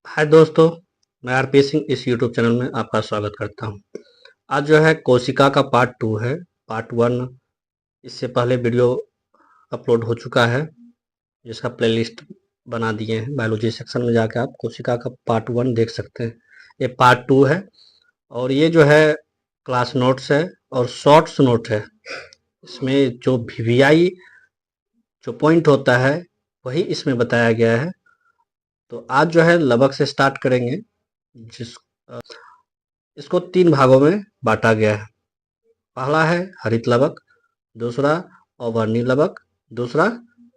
हाय दोस्तों, मैं आरपी सिंह इस यूट्यूब चैनल में आपका स्वागत करता हूं। आज जो है कोशिका का पार्ट 2 है। पार्ट 1 इससे पहले वीडियो अपलोड हो चुका है, जिसका प्लेलिस्ट बना दिए हैं। बायोलॉजी सेक्शन में जाकर आप कोशिका का पार्ट 1 देख सकते हैं। ये पार्ट 2 है और ये जो है क्लास नोट्स है और शॉर्ट्स नोट है। इसमें जो वीवीआई जो पॉइंट होता है वही इसमें बताया गया है। तो आज जो है लबक से स्टार्ट करेंगे, जिस इसको 3 भागों में बाँटा गया है। पहला है हरित लवक, दूसरा अवर्णी लवक, दूसरा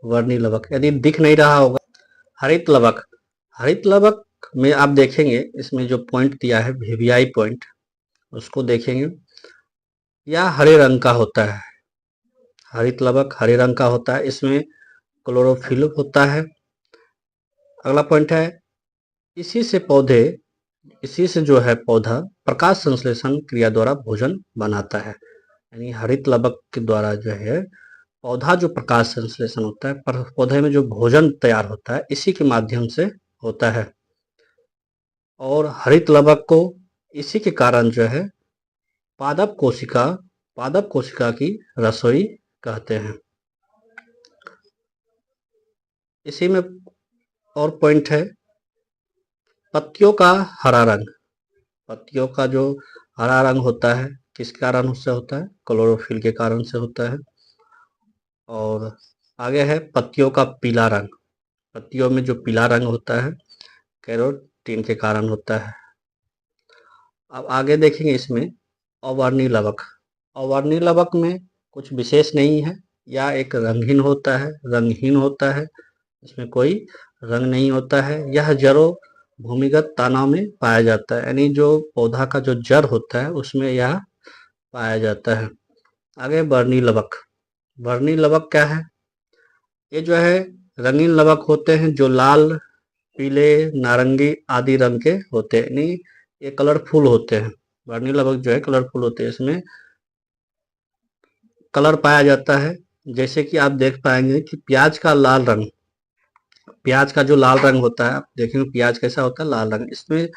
वर्णी लवक। यदि दिख नहीं रहा होगा, हरित लवक। हरित लवक में आप देखेंगे इसमें जो पॉइंट दिया है वीवीआई पॉइंट, उसको देखेंगे। यह हरे रंग का होता है। हरित लवक हरे रंग का होता है, इसमें क्लोरोफिल होता है। अगला पॉइंट है इसी से जो है पौधा प्रकाश संश्लेषण क्रिया द्वारा भोजन बनाता है। यानी हरित लवक के द्वारा जो है पौधा जो प्रकाश संश्लेषण होता है, पर पौधे में जो भोजन तैयार होता है इसी के माध्यम से होता है। और हरित लवक को इसी के कारण जो है पादप कोशिका की रसोई कहते हैं। इसी में और पॉइंट है पत्तियों का हरा रंग। पत्तियों का जो हरा रंग होता है किस कारण से होता है? क्लोरोफिल के कारण से होता है। और आगे है पत्तियों का पीला रंग। पत्तियों में जो पीला रंग होता है कैरोटीन के कारण होता है। अब आगे देखेंगे इसमें अवर्णी लवक। अवर्णी लवक में कुछ विशेष नहीं है, या एक रंगहीन होता है। इसमें कोई रंग नहीं होता है। यह जड़ों भूमिगत तनाव में पाया जाता है, यानी जो पौधा का जो जड़ होता है उसमें यह पाया जाता है। आगे वर्णी लवक। वर्णी लवक क्या है? ये जो है रंगीन लवक होते हैं जो लाल, पीले, नारंगी आदि रंग के होते हैं। नहीं, ये कलरफुल होते हैं। वर्णी लवक जो है कलरफुल होते हैं। इसमें कलर पाया जाता है, जैसे कि आप देख पाएंगे कि प्याज का जो लाल रंग होता है, आप देखेंगे प्याज कैसा होता है, लाल रंग। इसमें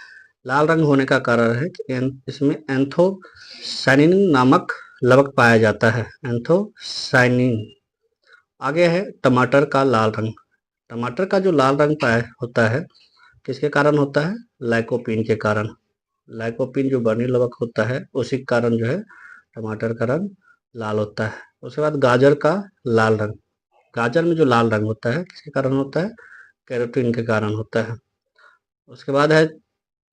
लाल रंग होने का कारण है कि इसमें एंथोसायनिन नामक लवक पाया जाता है। एंथोसायनिन। आगे है टमाटर का लाल रंग। टमाटर का जो लाल रंग पाया होता है किसके कारण होता है? लाइकोपीन के कारण। लाइकोपीन जो वर्णी लवक होता है उसी के कारण जो है टमाटर का रंग लाल होता है। उसके बाद गाजर का लाल रंग। गाजर में जो लाल रंग होता है किसके कारण होता है? कैरोटीन के कारण होता है। उसके बाद है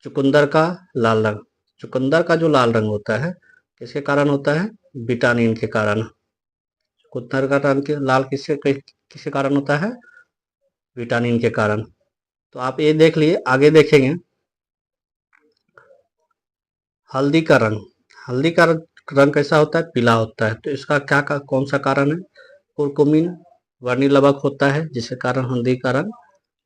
चुकंदर का लाल रंग। चुकंदर का जो लाल रंग होता है किसके कारण होता है? विटामिन के कारण। चुकंदर का रंग लाल किसके कारण होता है? विटामिन के कारण। तो आप ये देख लिए। आगे देखेंगे हल्दी का रंग। हल्दी का रंग कैसा होता है? पीला होता है। तो इसका कौन सा कारण है? कुरकुमिन वर्णी लवक होता है जिसके कारण हल्दी का रंग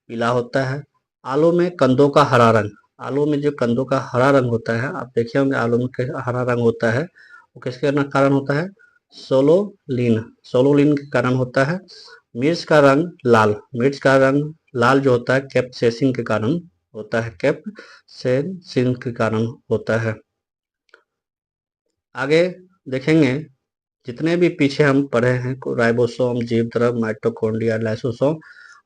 पीला होता है। आलू में कंदों का हरा रंग। आलू में जो कंदों का हरा रंग होता है, आप देखे होंगे आलू में हरा रंग होता है, वो किसके कारण होता है? सोलोलिन। सोलोलिन के कारण होता है। मिर्च का रंग लाल। मिर्च का रंग लाल जो होता है कैप्सेसिन के कारण होता है। कैप्सेसिन के कारण होता है। आगे देखेंगे जितने भी पीछे हम पढ़े हैं, राइबोसोम, जीव द्रव, माइटोकॉन्ड्रिया, लाइसोसोम,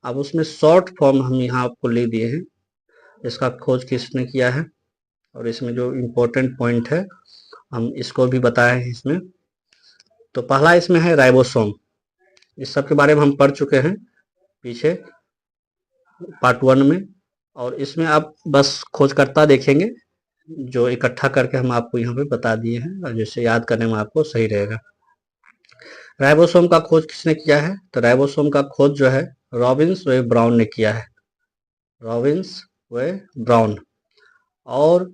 अब उसमें शॉर्ट फॉर्म हम यहाँ आपको ले दिए हैं। इसका खोज किसने किया है और इसमें जो इम्पोर्टेंट पॉइंट है हम इसको भी बताए हैं इसमें। तो पहला इसमें है राइबोसोम। इस सब के बारे में हम पढ़ चुके हैं पीछे पार्ट 1 में, और इसमें आप बस खोजकर्ता देखेंगे जो इकट्ठा करके हम आपको यहाँ पे बता दिए हैं, और जिससे याद करने में आपको सही रहेगा। राइबोसोम का खोज किसने किया है? तो राइबोसोम का खोज जो है रॉबिन्स व ब्राउन ने किया है। रॉबिन्स व ब्राउन। और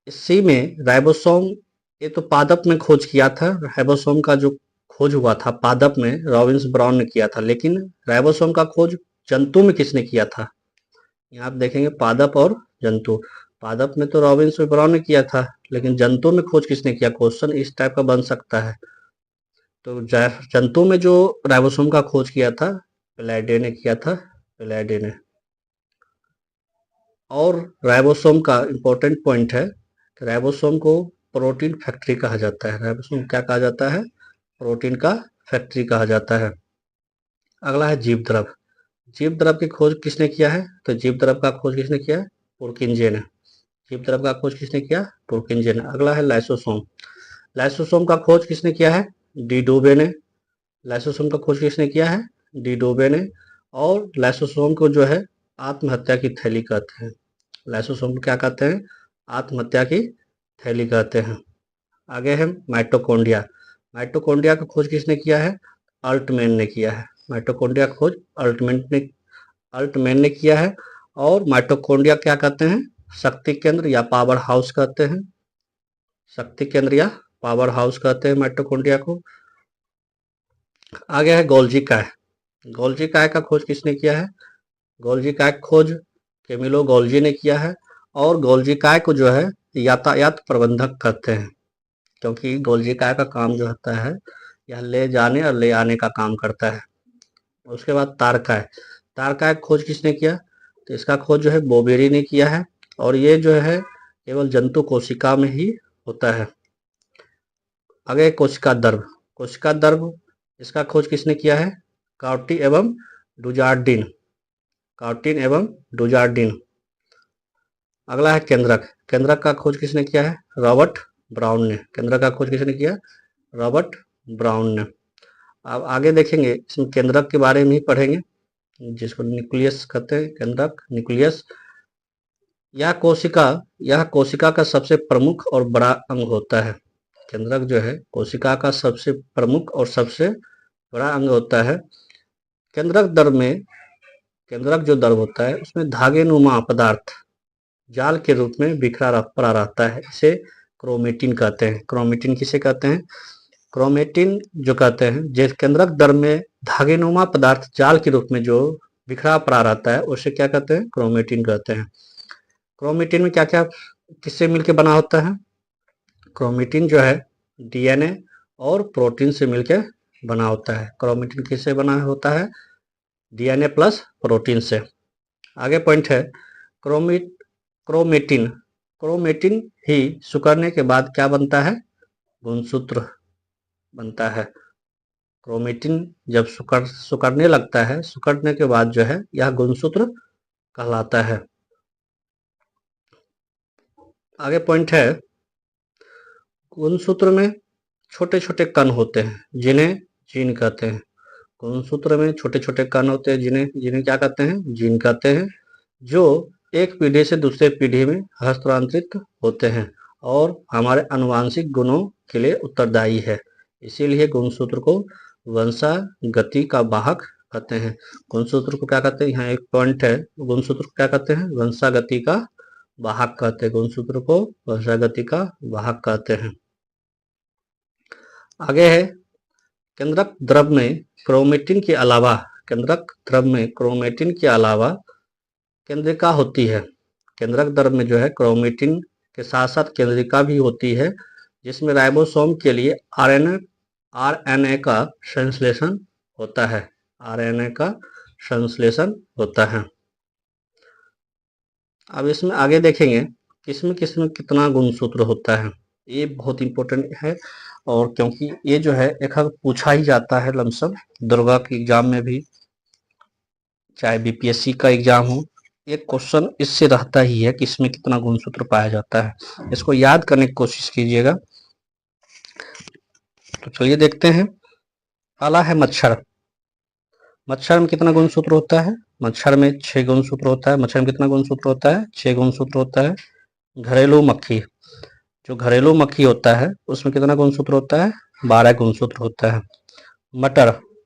इसी में राइबोसोम, ये तो पादप में खोज किया था। राइबोसोम का जो खोज हुआ था पादप में रॉबिन्स ब्राउन ने किया था, लेकिन राइबोसोम का खोज जंतु में किसने किया था? यहाँ आप देखेंगे पादप और जंतु। पादप में तो रॉबिन्स ब्राउन ने किया था, लेकिन जंतु में खोज किसने किया? क्वेश्चन इस टाइप का बन सकता है। तो जंतु में जो राइबोसोम का खोज किया था पेलाइडे ने किया था। पेलाइडे ने। और राइबोसोम का इम्पोर्टेंट पॉइंट है कि राइबोसोम को प्रोटीन फैक्ट्री कहा जाता है। राइबोसोम क्या कहा जाता है? प्रोटीन का फैक्ट्री कहा जाता है। अगला है जीवद्रव। जीवद्रव की खोज किसने किया है? तो जीवद्रव का खोज किसने किया है? पुरकिंजे ने। जीवद्रव का खोज किसने किया? पुरकिंजे ने। अगला है लाइसोसोम। लाइसोसोम का खोज किसने किया है? डी डोबे ने। लाइसोसोम का खोज किसने किया है? डी डोबे ने। और लाइसोसोम को जो है आत्महत्या की थैली कहते हैं। लाइसोसोम को क्या कहते हैं? आत्महत्या की थैली कहते हैं। आगे है माइटोकॉन्ड्रिया। माइटोकॉन्ड्रिया का खोज किसने किया है? अल्टमैन ने किया है। माइटोकॉन्ड्रिया का खोज अल्टमैन ने किया है। और माइटोकॉन्ड्रिया क्या कहते हैं? शक्ति केंद्र या पावर हाउस कहते हैं। शक्ति केंद्र या पावर हाउस कहते हैं माइटोकॉन्ड्रिया को। आगे है गोल्जी काय। गोल्जी काय का खोज किसने किया है? गोल्जी काय खोज कैमिलो गोल्जी ने किया है। और गोल्जी काय को जो है यातायात प्रबंधक कहते हैं, क्योंकि गोल्जी काय का काम जो होता है यह ले जाने और ले आने का काम करता है। उसके बाद तारकाय। तारकाय खोज किसने किया? तो इसका खोज जो है बोबेरी ने किया है। और ये जो है केवल जंतु कोशिका में ही होता है। आगे कोशिका द्रव। कोशिका द्रव इसका खोज किसने किया है? काउटी एवं डुजार्डिन। काउटिन एवं डुजार्डिन। अगला है केंद्रक। केंद्रक का खोज किसने किया है? रॉबर्ट ब्राउन ने। केंद्रक का खोज किसने किया? रॉबर्ट ब्राउन ने। अब आगे देखेंगे, इसमें केंद्रक के बारे में ही पढ़ेंगे, जिसको न्यूक्लियस कहते हैं। केंद्रक, न्यूक्लियस। यह कोशिका का सबसे प्रमुख और बड़ा अंग होता है। केंद्रक जो है कोशिका का सबसे प्रमुख और सबसे बड़ा अंग होता है। केंद्रक जो द्रव होता है उसमें धागे नुमा पदार्थ जाल के रूप में बिखरा पड़ा रहता है। इसे क्रोमेटिन कहते हैं। क्रोमेटिन किसे कहते हैं? क्रोमेटिन जो कहते हैं, जिस केंद्रक द्रव में धागेनुमा पदार्थ जाल के रूप में जो बिखरा पड़ा रहता है उसे क्या कहते हैं? क्रोमेटिन कहते हैं। क्रोमेटिन में क्या क्या किससे मिलकर बना होता है? क्रोमेटिन जो है डीएनए और प्रोटीन से मिलकर बना होता है। क्रोमेटिन किससे बना होता है? डीएनए प्लस प्रोटीन से। आगे पॉइंट है क्रोमेटिन। क्रोमेटिन ही सिकुड़ने के बाद क्या बनता है? गुणसूत्र बनता है। क्रोमेटिन जब सिकुड़ने लगता है, सिकुड़ने के बाद जो है यह गुणसूत्र कहलाता है। आगे पॉइंट है गुणसूत्र में छोटे छोटे कण होते हैं जिन्हें जीन कहते हैं। गुणसूत्र में छोटे छोटे कण होते हैं जिन्हें क्या कहते हैं? जीन कहते हैं, जो एक पीढ़ी से दूसरे पीढ़ी में हस्तांतरित होते हैं और हमारे आनुवांशिक गुणों के लिए उत्तरदायी है। इसीलिए गुणसूत्र को वंशागति का वाहक कहते हैं। गुणसूत्र को क्या कहते हैं? यहाँ एक पॉइंट है, गुणसूत्र को क्या कहते हैं? वंशागति का वाहक कहते हैं। गुणसूत्र को वंशागति का वाहक कहते हैं। आगे है केंद्रक द्रव में क्रोमेटिन के अलावा केंद्रिका होती है। केंद्रक द्रव में जो है क्रोमेटिन के साथ साथ केंद्रिका भी होती है, जिसमें राइबोसोम के लिए आरएनए का संश्लेषण होता है। आरएनए का संश्लेषण होता है। अब इसमें आगे देखेंगे किसमें कितना गुणसूत्र होता है। ये बहुत इंपॉर्टेंट है, और क्योंकि ये जो है एक पूछा ही जाता है लमसम, दुर्गा के एग्जाम में भी, चाहे बीपीएससी का एग्जाम हो, एक क्वेश्चन इससे रहता ही है कि इसमें कितना गुणसूत्र पाया जाता है। इसको याद करने की कोशिश कीजिएगा। तो चलिए देखते हैं। पहला है मच्छर। मच्छर में कितना गुणसूत्र होता है? मच्छर में 6 गुणसूत्र होता है। मच्छर में कितना गुणसूत्र होता है? 6 गुणसूत्र होता है। घरेलू मक्खी, जो घरेलू मक्खी होता है उसमें कितना गुणसूत्र होता है? 12 गुणसूत्र होता है।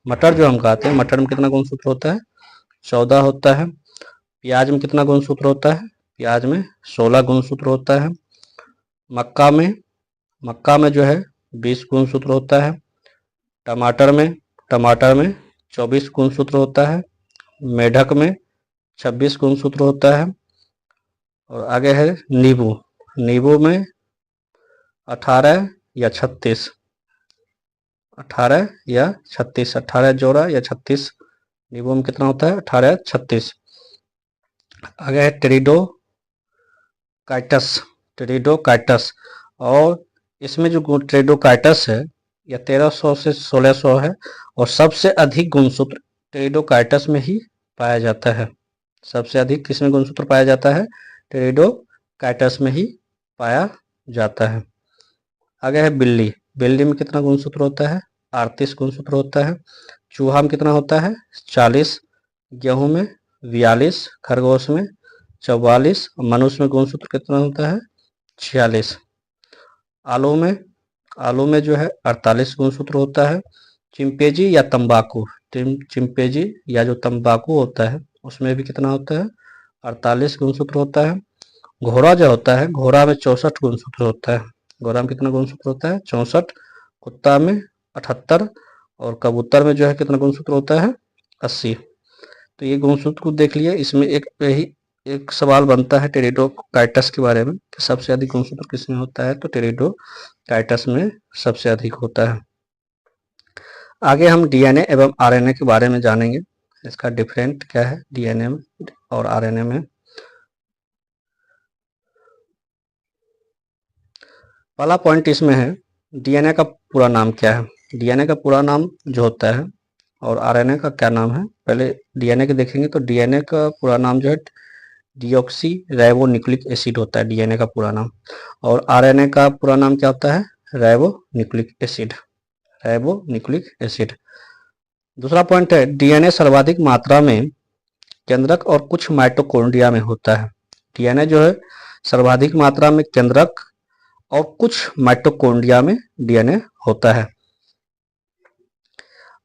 मटर जो हम कहते हैं, मटर में कितना गुणसूत्र होता है? 14 होता है। प्याज में कितना गुणसूत्र होता है? प्याज में 16 गुणसूत्र होता है। मक्का में जो है 20 गुणसूत्र होता है। टमाटर में 24 गुणसूत्र होता है। मेढक में 26 गुणसूत्र होता है। और आगे है नींबू में 18 या 36, 18 जोड़ा या 36 नींबू में कितना होता है? 18 या 36। आगे है टेरिडोकाइटस। और इसमें जो टेरिडोकाइटस है यह 1300 से 1600 है और सबसे अधिक गुणसूत्र टेरिडोकाइटस में ही पाया जाता है। सबसे अधिक किसमें गुणसूत्र पाया जाता है? टेरिडोकाइटस में ही पाया जाता है। आगे है बिल्ली। बिल्ली में कितना गुणसूत्र होता है? 38 गुणसूत्र होता है। चूहा में कितना होता है? 40। गेहूं में 42। खरगोश में 44। मनुष्य में गुणसूत्र कितना होता है? 46। आलू में जो है 48 गुणसूत्र होता है। चिंपैंजी या तंबाकू, चिंपैंजी या जो तंबाकू होता है उसमें भी कितना होता है? 48 गुणसूत्र होता है। घोड़ा जो होता है, घोड़ा में 64 गुणसूत्र होता है। घोड़ा में कितना गुणसूत्र होता है? 64। कुत्ता में 78 और कबूतर में जो है कितना गुणसूत्र होता है? 80। तो ये गुणसूत्र को देख लिया। इसमें एक सवाल बनता है टेरिडोकाइटस के बारे में कि सबसे अधिक गुणसूत्र किसमें होता है? तो टेरिडोकाइटस में सबसे अधिक होता है। आगे हम डीएनए एवं आरएनए के बारे में जानेंगे। इसका डिफरेंट क्या है डीएनए और आरएनए में। पहला पॉइंट इसमें है डीएनए का पूरा नाम क्या है। डीएनए का पूरा नाम जो होता है और आरएनए का क्या नाम है। पहले डीएनए के देखेंगे तो डीएनए का पूरा नाम जो है डीऑक्सी राइबो न्यूक्लिक एसिड होता है डीएनए का पूरा नाम। और आरएनए का पूरा नाम क्या होता है? Ribo nucleic acid. Ribo nucleic acid. दूसरा पॉइंट है डीएनए सर्वाधिक मात्रा में केंद्रक और कुछ माइटोकॉन्ड्रिया में होता है। डीएनए जो है सर्वाधिक मात्रा में केंद्रक और कुछ माइटोकॉन्ड्रिया में डीएनए होता है।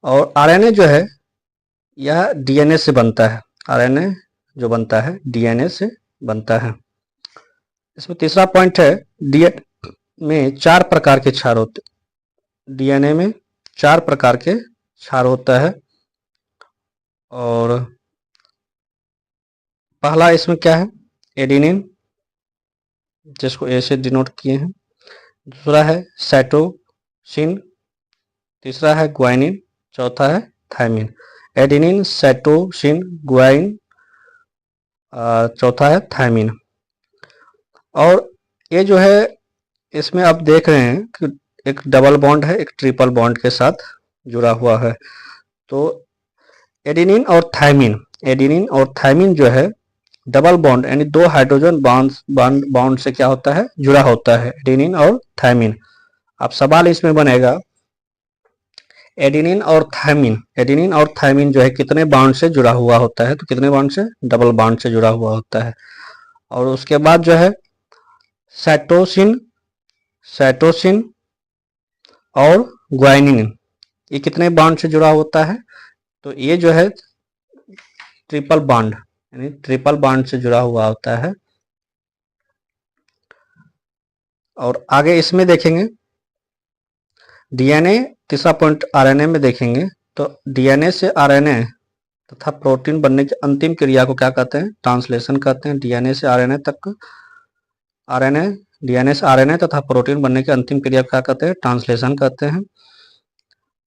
और आरएनए जो है यह डीएनए से बनता है। आरएनए जो बनता है डीएनए से बनता है। इसमें तीसरा पॉइंट है डीएनए में 4 प्रकार के क्षार होते हैं। डीएनए में 4 प्रकार के क्षार होता है। और पहला इसमें क्या है? एडेनिन, जिसको ए से डिनोट किए हैं। दूसरा है साइटोसिन। तीसरा है ग्वानिन। चौथा है थायमिन। एडेनिन, साइटोसिन, ग्वानिन, चौथा है थायमिन। और ये जो है इसमें आप देख रहे हैं कि एक डबल बॉन्ड है, एक ट्रिपल बॉन्ड के साथ जुड़ा हुआ है। तो एडेनिन और थायमिन जो है डबल बॉन्ड यानी 2 हाइड्रोजन बॉन्ड से क्या होता है? जुड़ा होता है एडेनिन और थायमिन। अब सवाल इसमें बनेगा एडेनिन और थायमिन जो है कितने बॉन्ड से जुड़ा हुआ होता है? तो कितने बॉन्ड से? डबल बॉन्ड से जुड़ा हुआ होता है। और उसके बाद जो है साइटोसिन और ग्वानिन, ये कितने बॉन्ड से जुड़ा होता है? तो ये जो है ट्रिपल बॉन्ड यानी ट्रिपल बॉन्ड से जुड़ा हुआ होता है। और आगे इसमें देखेंगे डीएनए। तीसरा पॉइंट आरएनए में देखेंगे तो डीएनए से आरएनए तथा प्रोटीन बनने की अंतिम क्रिया को क्या कहते हैं? ट्रांसलेशन कहते हैं। डीएनए से आरएनए तथा प्रोटीन बनने की अंतिम क्रिया को क्या कहते हैं? ट्रांसलेशन कहते हैं।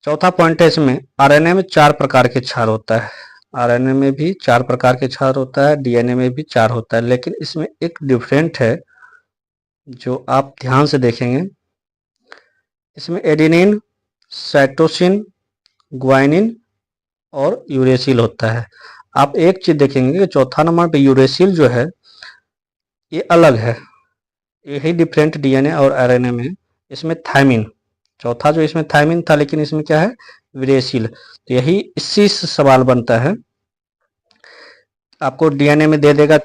चौथा पॉइंट है इसमें आरएनए में 4 प्रकार के क्षार होता है। आरएनए में भी 4 प्रकार के क्षार होता है, डीएनए में भी 4 होता है। लेकिन इसमें एक डिफरेंट है जो आप ध्यान से देखेंगे। इसमें एडेनिन, साइटोसिन, ग्वानिन और यूरेसिल होता है। आप एक चीज देखेंगे कि चौथा नंबर पे यूरेसिल जो है ये अलग है। यही डिफरेंट डीएनए और आरएनए में। इसमें थायमिन, चौथा जो इसमें थायमिन था, लेकिन इसमें क्या है? यूरेसिल। तो यही इसी से सवाल बनता है। आपको डीएनए में दे देगा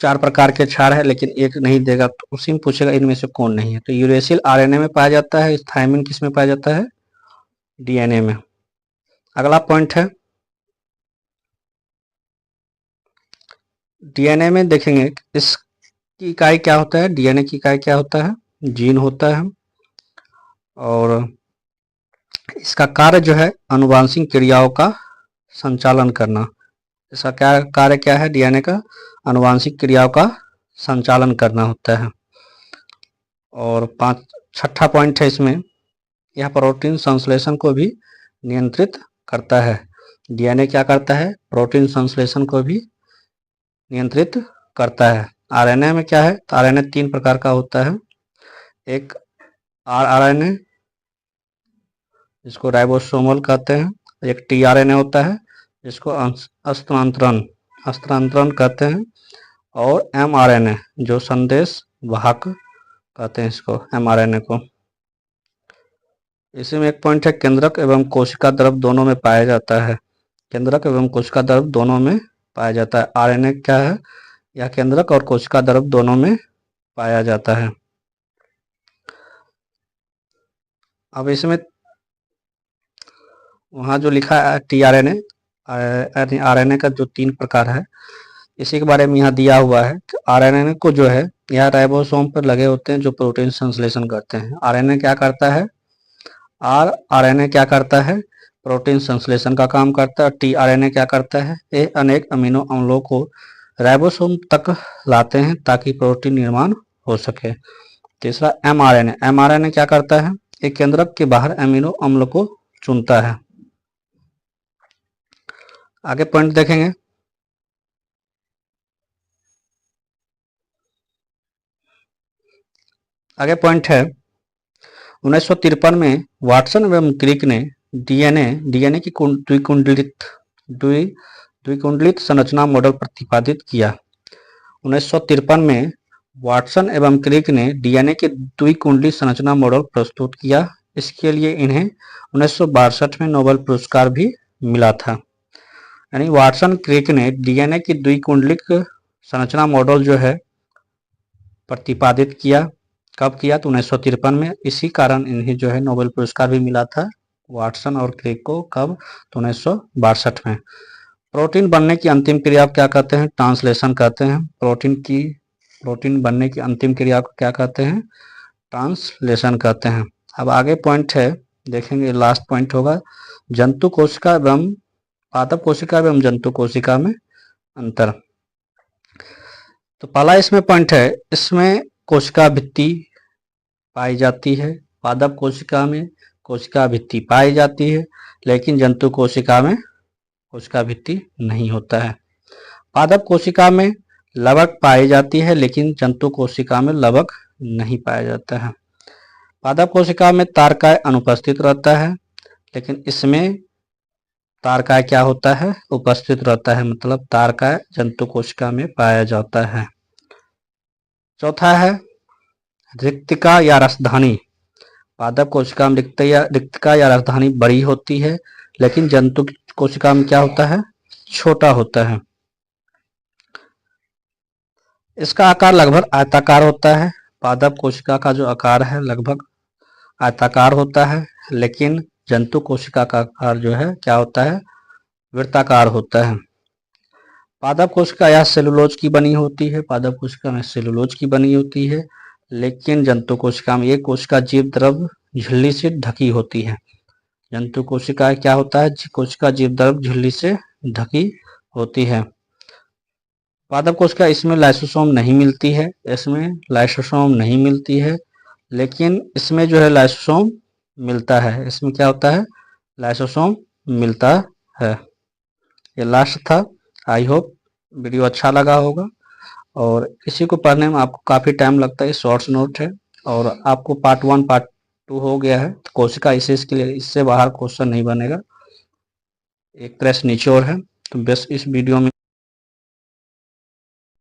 4 प्रकार के क्षार है लेकिन एक नहीं देगा, तो उसी में पूछेगा इनमें से कौन नहीं है। तो यूरेसिल आरएनए में पाया जाता है, थायमिन किस में पाया जाता है? डीएनए में। अगला पॉइंट है डीएनए में देखेंगे इसकी इकाई क्या होता है। डीएनए की इकाई क्या होता है? जीन होता है। और इसका कार्य जो है आनुवांशिक क्रियाओं का संचालन करना। इसका क्या कार्य क्या है? डीएनए का आनुवांशिक क्रियाओं का संचालन करना होता है। और छठा पॉइंट है इसमें, यह प्रोटीन संश्लेषण को भी नियंत्रित करता है। डीएनए क्या करता है? प्रोटीन संश्लेषण को भी नियंत्रित करता है। आरएनए में क्या है, तो आरएनए 3 प्रकार का होता है। एक आरआरएनए जिसको राइबोसोमल कहते हैं, एक टीआरएनए होता है जिसको हस्तांतरण कहते हैं, और एमआरएनए जो संदेश वाहक कहते हैं इसको, एमआरएनए को। इसी में एक पॉइंट है, केंद्रक एवं कोशिका द्रव दोनों में पाया जाता है। केंद्रक एवं कोशिका द्रव दोनों में पाया जाता है। आरएनए क्या है, यह केंद्रक और कोशिका द्रव दोनों में पाया जाता है। अब इसमें वहाँ जो लिखा है टीआरएनए, आरएनए का जो 3 प्रकार है, इसी के बारे में यहाँ दिया हुआ है कि आरएनए को जो है यह राइबोसोम पर लगे होते हैं जो प्रोटीन संश्लेषण करते हैं। आरएनए क्या करता है, आरएनए क्या करता है, प्रोटीन संश्लेषण का काम करता है। टीआरएनए क्या करता है, ये अनेक अमीनो अम्लों को राइबोसोम तक लाते हैं ताकि प्रोटीन निर्माण हो सके। तीसरा एमआरएनए, एमआरएनए क्या करता है, एक केंद्रक के बाहर अमीनो अम्ल को चुनता है। आगे पॉइंट देखेंगे। आगे पॉइंट है 1953 में वाटसन एवं क्रिक ने डीएनए की द्विकुंडलित संरचना मॉडल प्रतिपादित किया। 1953 में वाटसन एवं क्रिक ने डीएनए के द्विकुंडलित संरचना मॉडल प्रस्तुत किया। इसके लिए इन्हें 1962 में नोबेल पुरस्कार भी मिला था। यानी वाटसन क्रिक ने डीएनए की द्विकुंडलित संरचना मॉडल जो है प्रतिपादित किया। कब किया, तो 1953 में। इसी कारण इन्हें जो है नोबेल पुरस्कार भी मिला था, वाटसन और क्रिक को। कब, तो 1962 में। प्रोटीन बनने की अंतिम क्रिया को क्या कहते हैं, ट्रांसलेशन कहते हैं। प्रोटीन बनने की अंतिम क्रिया को क्या कहते हैं, ट्रांसलेशन कहते हैं। अब आगे पॉइंट है, देखेंगे लास्ट पॉइंट होगा, जंतु कोशिका एवं पादप कोशिका एवं जंतु कोशिका में अंतर। तो पहला इसमें पॉइंट है, इसमें कोशिका भित्ति पाई जाती है। पादप कोशिका में कोशिका भित्ति पाई जाती है, लेकिन जंतु कोशिका में कोशिका भित्ति नहीं होता है। पादप कोशिका में लवक पाई जाती है, लेकिन जंतु कोशिका में लवक नहीं पाया जाता है। पादप कोशिका में तारकाय अनुपस्थित रहता है, लेकिन इसमें तारकाय क्या होता है, उपस्थित रहता है। मतलब तारकाय जंतु कोशिका में पाया जाता है। चौथा है रिक्तिका या रसधानी। पादप कोशिका में रिक्तिका या रसधानी बड़ी होती है, लेकिन जंतु कोशिका में क्या होता है, छोटा होता है। इसका आकार लगभग आयताकार होता है। पादप कोशिका का जो आकार है लगभग आयताकार होता है, लेकिन जंतु कोशिका का आकार जो है क्या होता है, वृत्ताकार होता है। पादप कोशिका यह सेलुलोज की बनी होती है। पादप कोशिका में सेलुलोज की बनी होती है, लेकिन जंतु कोशिका में ये कोशिका जीव द्रव झिल्ली से ढकी होती है। जंतु कोशिका क्या होता है, कोशिका जीव द्रव झिल्ली से ढकी होती है। पादप कोशिका इसमें लाइसोसोम नहीं मिलती है, लेकिन इसमें जो है लाइसोसोम मिलता है। इसमें क्या होता है, लाइसोसोम मिलता है। ये लास्ट था। आई होप वीडियो अच्छा लगा होगा, और इसी को पढ़ने में आपको काफ़ी टाइम लगता है। शॉर्ट्स नोट है, और आपको पार्ट 1 पार्ट 2 हो गया है। तो कोशिका के लिए इससे बाहर क्वेश्चन नहीं बनेगा, एक प्रश्न नीचे और है। तो बस इस वीडियो में